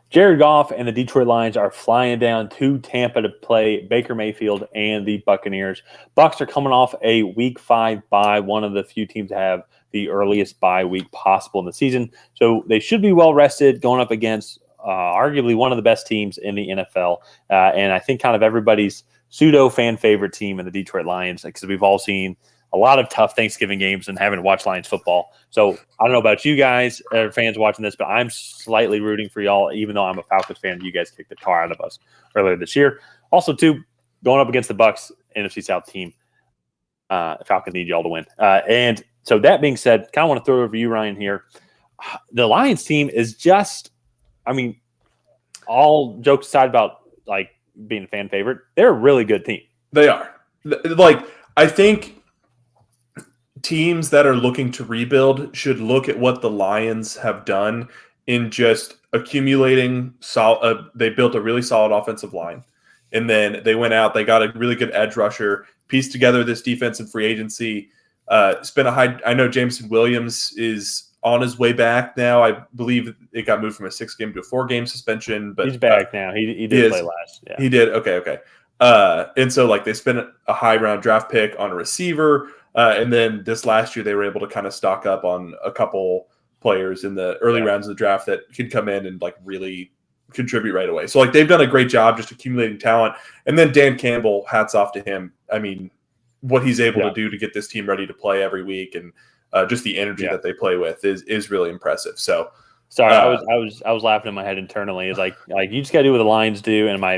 Jared Goff and the Detroit Lions are flying down to Tampa to play Baker Mayfield and the Buccaneers. Bucs are coming off a Week 5 bye, one of the few teams to have the earliest bye week possible in the season. So they should be well rested going up against arguably one of the best teams in the NFL. And I think kind of everybody's pseudo fan favorite team in the Detroit Lions, because we've all seen a lot of tough Thanksgiving games and having to watch Lions football. So I don't know about you guys, fans watching this, but I'm slightly rooting for y'all, even though I'm a Falcons fan. You guys kicked the tar out of us earlier this year. Also, too, going up against the Bucs, NFC South team, Falcons need y'all to win. And so that being said, kind of want to throw it over you, Ryan, here. The Lions team is just, I mean, all jokes aside about like being a fan favorite, they're a really good team. They are. Like, I think teams that are looking to rebuild should look at what the Lions have done in just accumulating they built a really solid offensive line, and then they went out, they got a really good edge rusher, pieced together this defense in free agency, I know Jameson Williams is on his way back now. I believe it got moved from a 6-game to a 4-game suspension, but he's back now. He did play last. Yeah. He did. Okay. And so like they spent a high round draft pick on a receiver. And then this last year, they were able to kind of stock up on a couple players in the early rounds of the draft that could come in and like really contribute right away. So like they've done a great job just accumulating talent. And then Dan Campbell, hats off to him. I mean, what he's able to do to get this team ready to play every week, and just the energy that they play with is really impressive. So sorry, I was laughing in my head internally. It's like you just got to do what the Lions do, and my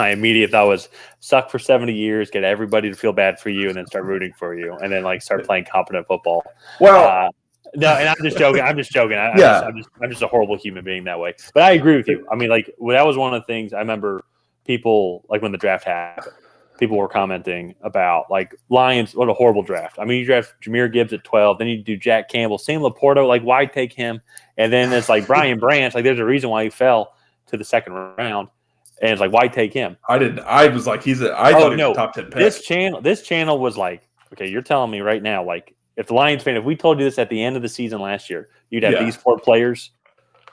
immediate thought was suck for 70 years, get everybody to feel bad for you, and then start rooting for you, and then like start playing competent football. Well, no, and I'm just joking. I'm just joking. I'm just a horrible human being that way. But I agree with you. I mean, like that was one of the things I remember people like when the draft happened. People were commenting about like Lions, what a horrible draft. I mean, you draft Jahmyr Gibbs at 12, then you do Jack Campbell, Sam Laporta, like why take him? And then it's like Brian Branch, like there's a reason why he fell to the second round. And it's like, why take him? I didn't. I was like, I thought he was a top 10 pick. This channel was like, okay, you're telling me right now, like if the Lions fan, if we told you this at the end of the season last year, you'd have these 4 players,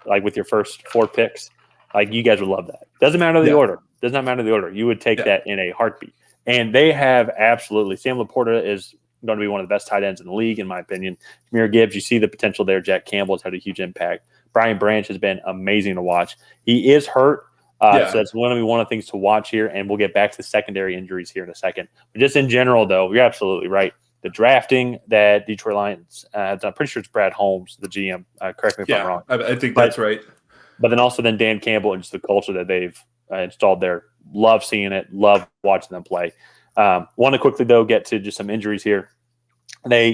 like with your first 4 picks, like you guys would love that. Doesn't matter the order. Does not matter the order. You would take that in a heartbeat. And they have absolutely. Sam Laporta is going to be one of the best tight ends in the league, in my opinion. Jahmyr Gibbs, you see the potential there. Jack Campbell has had a huge impact. Brian Branch has been amazing to watch. He is hurt, so that's going to be one of the things to watch here, and we'll get back to the secondary injuries here in a second. But just in general, though, you're absolutely right. The drafting that Detroit Lions have done, I'm pretty sure it's Brad Holmes, the GM. Correct me if I'm wrong. I think that's right. But then also Dan Campbell and just the culture that they've installed there. Love seeing it. Love watching them play. Want to quickly, though, get to just some injuries here.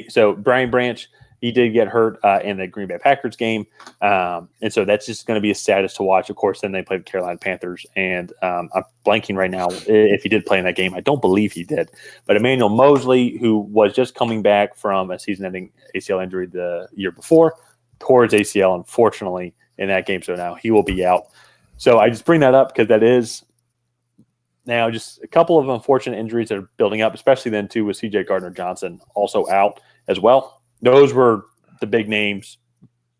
So Brian Branch, he did get hurt in the Green Bay Packers game. And so that's just going to be a status to watch. Of course, then they played the Carolina Panthers. And I'm blanking right now if he did play in that game. I don't believe he did. But Emmanuel Mosley, who was just coming back from a season-ending ACL injury the year before, tore his ACL, unfortunately, in that game. So now he will be out. So I just bring that up because that is now just a couple of unfortunate injuries that are building up, especially then too with C.J. Gardner-Johnson also out as well. Those were the big names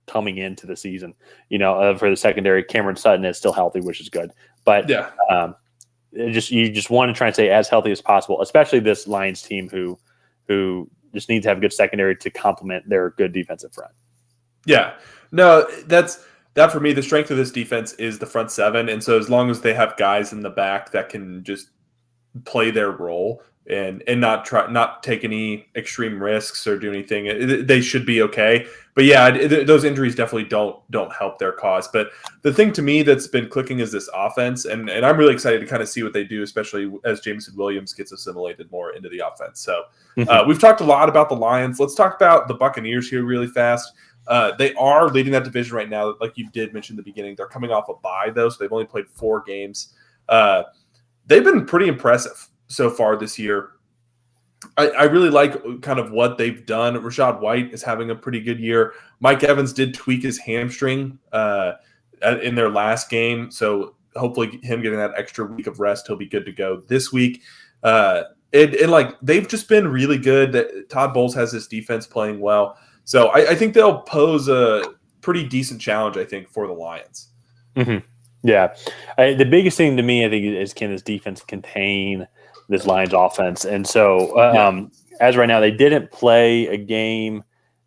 coming into the season. For the secondary, Cameron Sutton is still healthy, which is good. But you just want to try and stay as healthy as possible, especially this Lions team who just needs to have a good secondary to complement their good defensive front. Yeah, no, that for me, the strength of this defense is the front 7. And so as long as they have guys in the back that can just play their role and not take any extreme risks or do anything, they should be okay. But yeah, those injuries definitely don't help their cause. But the thing to me that's been clicking is this offense. And I'm really excited to kind of see what they do, especially as Jameson Williams gets assimilated more into the offense. So we've talked a lot about the Lions. Let's talk about the Buccaneers here really fast. They are leading that division right now, like you did mention in the beginning. They're coming off a bye, though, so they've only played 4 games. They've been pretty impressive so far this year. I really like kind of what they've done. Rachaad White is having a pretty good year. Mike Evans did tweak his hamstring in their last game, so hopefully him getting that extra week of rest, he'll be good to go this week. And like they've just been really good. Todd Bowles has this defense playing well. So I think they'll pose a pretty decent challenge, I think, for the Lions. Mm-hmm. Yeah. The biggest thing to me, I think, is can this defense contain this Lions offense? And so, as right now, they didn't play a game,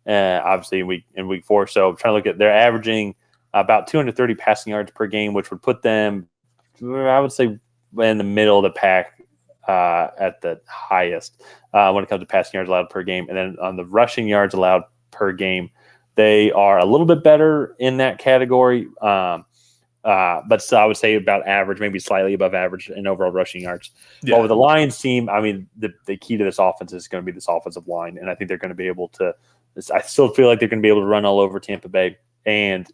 obviously, in week 4. So, I'm trying to look at, they're averaging about 230 passing yards per game, which would put them, I would say, in the middle of the pack at the highest when it comes to passing yards allowed per game. And then on the rushing yards allowed per game, they are a little bit better in that category. But still, I would say about average, maybe slightly above average in overall rushing yards. Yeah. But with the Lions team, I mean, the key to this offense is going to be this offensive line. And I think they're going to be able to – I still feel like they're going to be able to run all over Tampa Bay. And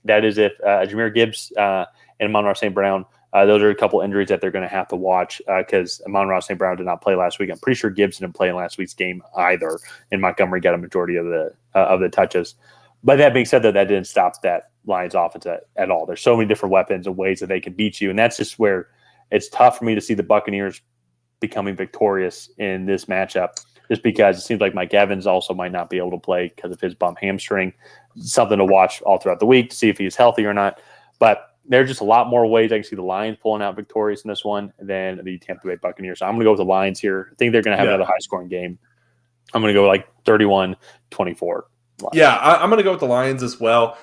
that is if Jahmyr Gibbs and Amon-Ra St. Brown, those are a couple injuries that they're going to have to watch because Amon-Ra St. Brown did not play last week. I'm pretty sure Gibbs didn't play in last week's game either, and Montgomery got a majority of the touches. But that being said, though, that didn't stop that Lions offense at all. There's so many different weapons and ways that they can beat you, and that's just where it's tough for me to see the Buccaneers becoming victorious in this matchup, just because it seems like Mike Evans also might not be able to play because of his bum hamstring. Something to watch all throughout the week to see if he's healthy or not. But there's just a lot more ways I can see the Lions pulling out victorious in this one than the Tampa Bay Buccaneers. So I'm going to go with the Lions here. I think they're going to have another high-scoring game. I'm going to go like 31-24. Yeah, I'm going to go with the Lions as well.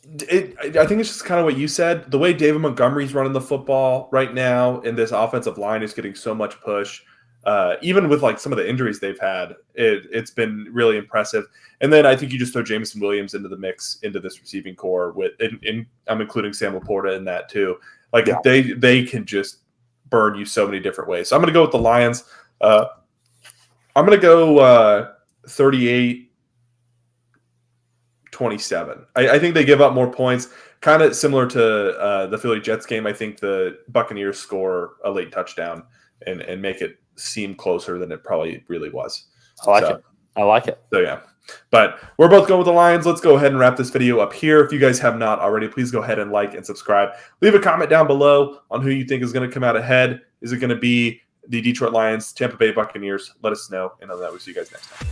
I think it's just kind of what you said. The way David Montgomery's running the football right now, and this offensive line is getting so much push, even with like some of the injuries they've had, it's been really impressive. And then I think you just throw Jameson Williams into the mix, into this receiving core. I'm including Sam Laporta in that too. Like they can just burn you so many different ways. So I'm going to go with the Lions. I'm going to go 38-27. I think they give up more points, kind of similar to the Philly Jets game. I think the Buccaneers score a late touchdown and make it seem closer than it probably really was. I like it. So, yeah. But we're both going with the Lions. Let's go ahead and wrap this video up here. If you guys have not already, please go ahead and like and subscribe. Leave a comment down below on who you think is going to come out ahead. Is it going to be the Detroit Lions, Tampa Bay Buccaneers? Let us know. And on that, we'll see you guys next time.